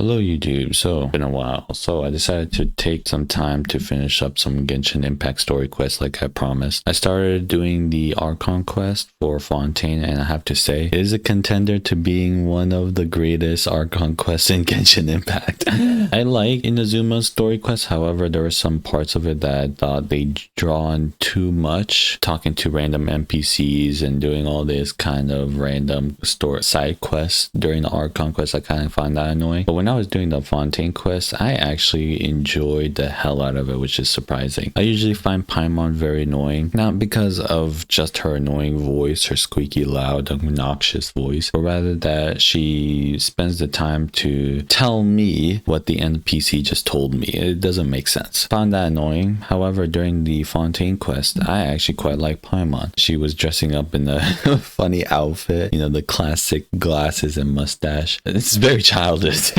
Hello YouTube, so been a while. So I decided to take some time to finish up some Genshin Impact story quests like I promised. I started doing the Archon quest for Fontaine, and I have to say it is a contender to being one of the greatest Archon quests in Genshin Impact. I like Inazuma's story quest, however there were some parts of it that I thought they drawn too much, talking to random NPCs and doing all this kind of random story side quests during the Archon quest. I kind of find that annoying. But when I was doing the Fontaine quest, I actually enjoyed the hell out of it, which is surprising. I usually find Paimon very annoying, not because of just her annoying voice, her squeaky loud, obnoxious voice, but rather that she spends the time to tell me what the NPC just told me. It doesn't make sense. Found that annoying. However, during the Fontaine quest, I actually quite like Paimon. She was dressing up in a funny outfit, you know, the classic glasses and mustache. It's very childish.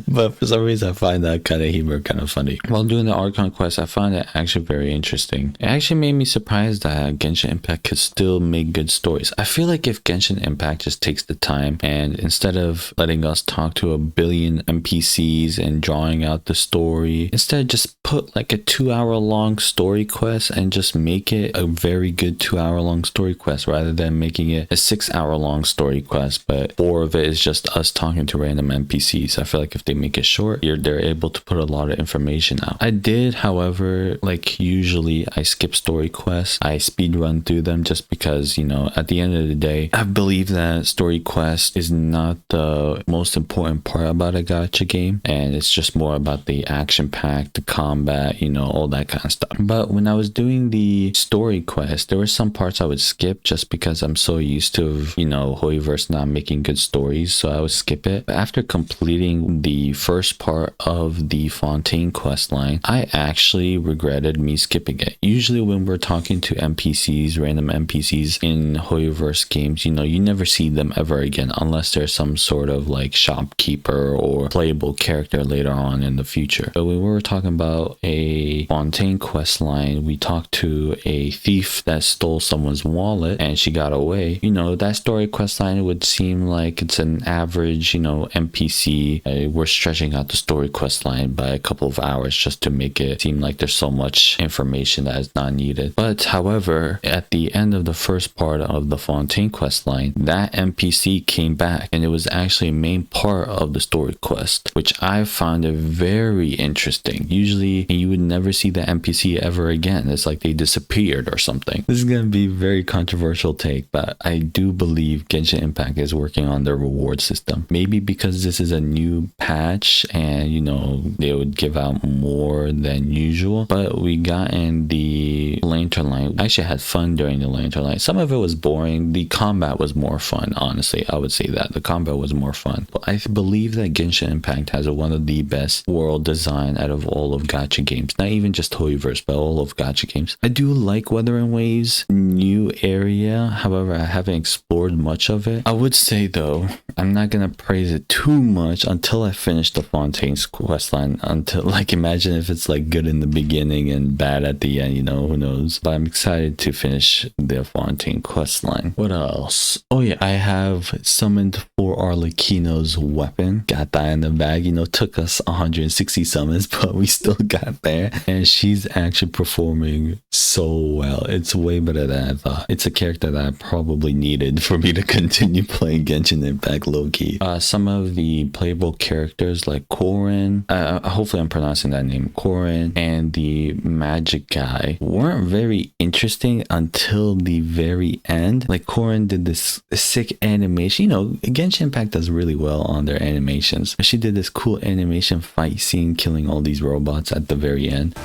But for some reason I find that kind of humor kind of funny. While doing the Archon quest, I found it actually very interesting. It actually made me surprised that Genshin Impact could still make good stories. I feel like if Genshin Impact just takes the time and instead of letting us talk to a billion NPCs and drawing out the story, instead just put like a 2-hour long story quest and just make it a very good 2-hour long story quest rather than making it a 6-hour long story quest, but 4 of it is just us talking to random NPCs. I feel like if they make it short, they're able to put a lot of information out. I did, however, like usually I skip story quests. I speed run through them just because, you know, at the end of the day, I believe that story quest is not the most important part about a gacha game, and it's just more about the action pack, the combat, you know, all that kind of stuff. But when I was doing the story quest, there were some parts I would skip just because I'm so used to, you know, Hoyoverse not making good stories, so I would skip it. But after completing the first part of the Fontaine quest line, I actually regretted me skipping it. Usually when we're talking to NPCs, random NPCs in Hoyoverse games, you know, you never see them ever again unless there's some sort of like shopkeeper or playable character later on in the future. But when we were talking about a Fontaine quest line, we talked to a thief that stole someone's wallet and she got away. You know, that story quest line would seem like it's an average, you know, NPC. We're stretching out the story quest line by a couple of hours just to make it seem like there's so much information that is not needed. But however, at the end of the first part of the Fontaine quest line, that NPC came back and it was actually a main part of the story quest, which I found it very interesting. Usually you would never see the NPC ever again. It's like they disappeared or something. This is going to be a very controversial take, but I do believe Genshin Impact is working on their reward system. Maybe because this is a new patch and, you know, they would give out more than usual. But we got in the lantern line. I actually had fun during the lantern line. Some of it was boring. The combat was more fun, honestly. I would say that the combat was more fun. But I believe that Genshin Impact has one of the best world design out of all of gacha games. Not even just Hoyoverse, but all of gacha games. I do like Wuthering Waves' new area. However, I haven't explored much of it. I would say though, I'm not gonna praise it too much until I finish the Fontaine's questline. Until, like, imagine if it's like good in the beginning and bad at the end, you know, who knows. But I'm excited to finish the Fontaine questline. What else? Oh yeah, I have summoned 4 Arlecchino's weapon. Got that in the bag. You know, took us 160 summons, but we still got there. And she's actually performing so well. It's way better than I thought. It's a character that I probably needed for me to continue playing Genshin Impact low-key. Some of the playable characters like Corin, hopefully I'm pronouncing that name, Corin, and the magic guy weren't very interesting until the very end. Like Corin did this sick animation. You know, Genshin Impact does really well on their animations. She did this cool animation fight scene killing all these robots at the very end.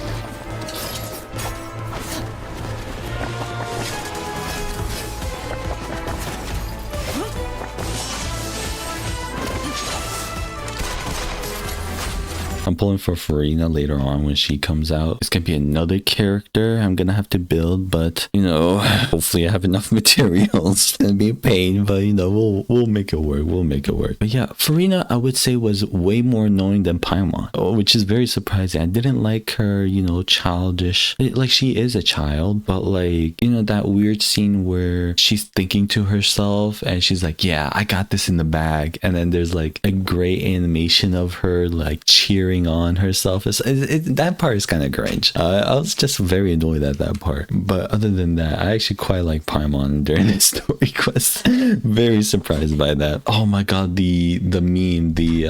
I'm pulling for Farina later on when she comes out. It's gonna be another character I'm gonna have to build, but you know, hopefully I have enough materials. It's gonna be a pain, but you know, we'll make it work. We'll make it work. But yeah, Farina I would say was way more annoying than Paimon, which is very surprising. I didn't like her, you know, childish. Like she is a child, but like, you know, that weird scene where she's thinking to herself and she's like, yeah, I got this in the bag, and then there's like a great animation of her like cheering on herself. That part is kind of cringe. I was just very annoyed at that part, but other than that, I actually quite like Paimon during the story quest. Very surprised by that. Oh my god, the meme, the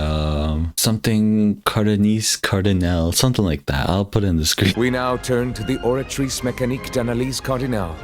something Cardinal, something like that. I'll put it in the screen. We now turn to the Oratrice Mécanique d'Analyse Cardinal.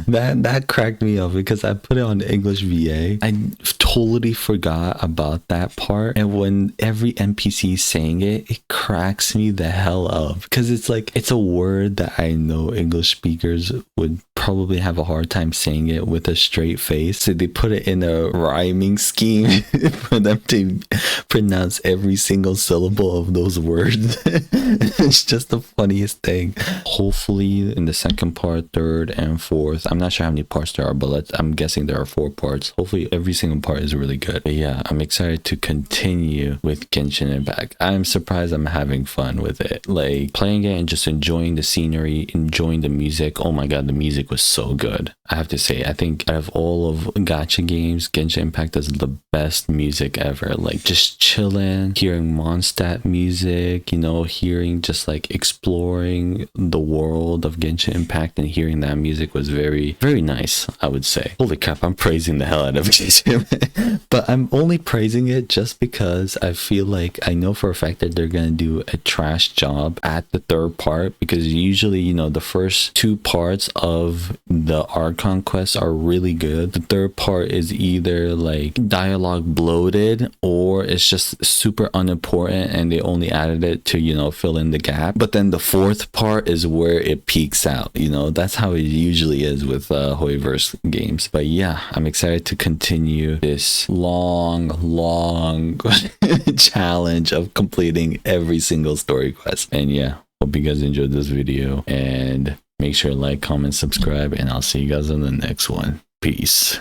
that cracked me up because I put it on the English VA. I totally forgot about that part, and when every NPC is saying it, it cracks me the hell up because it's like it's a word that I know English speakers would probably have a hard time saying it with a straight face, so they put it in a rhyming scheme for them to pronounce every single syllable of those words. It's just the funniest thing. Hopefully in the second part, third and fourth, I'm not sure how many parts there are, but I'm guessing there are 4 parts. Hopefully every single part is really good. But yeah, I'm excited to continue with Genshin Impact. I'm surprised I'm having fun with it, like playing it and just enjoying the scenery, enjoying the music. Oh my god, the music was so good. I have to say, I think out of all of gacha games, Genshin Impact does the best music ever. Like just chilling, hearing Mondstadt music, you know, hearing just like exploring the world of Genshin Impact and hearing that music was very, very nice, I would say. Holy crap, I'm praising the hell out of Genshin Impact. But I'm only praising it just because I feel like I know for a fact that they're gonna do a trash job at the third part, because usually, you know, the first 2 parts of the Archon quests are really good. The third part is either like dialogue bloated or it's just super unimportant and they only added it to, you know, fill in the gap. But then the fourth part is where it peaks out, you know. That's how it usually is with Hoiverse games. But yeah, I'm excited to continue this long challenge of completing every single story quest. And yeah, hope you guys enjoyed this video, and make sure to like, comment, subscribe, and I'll see you guys in the next one. Peace.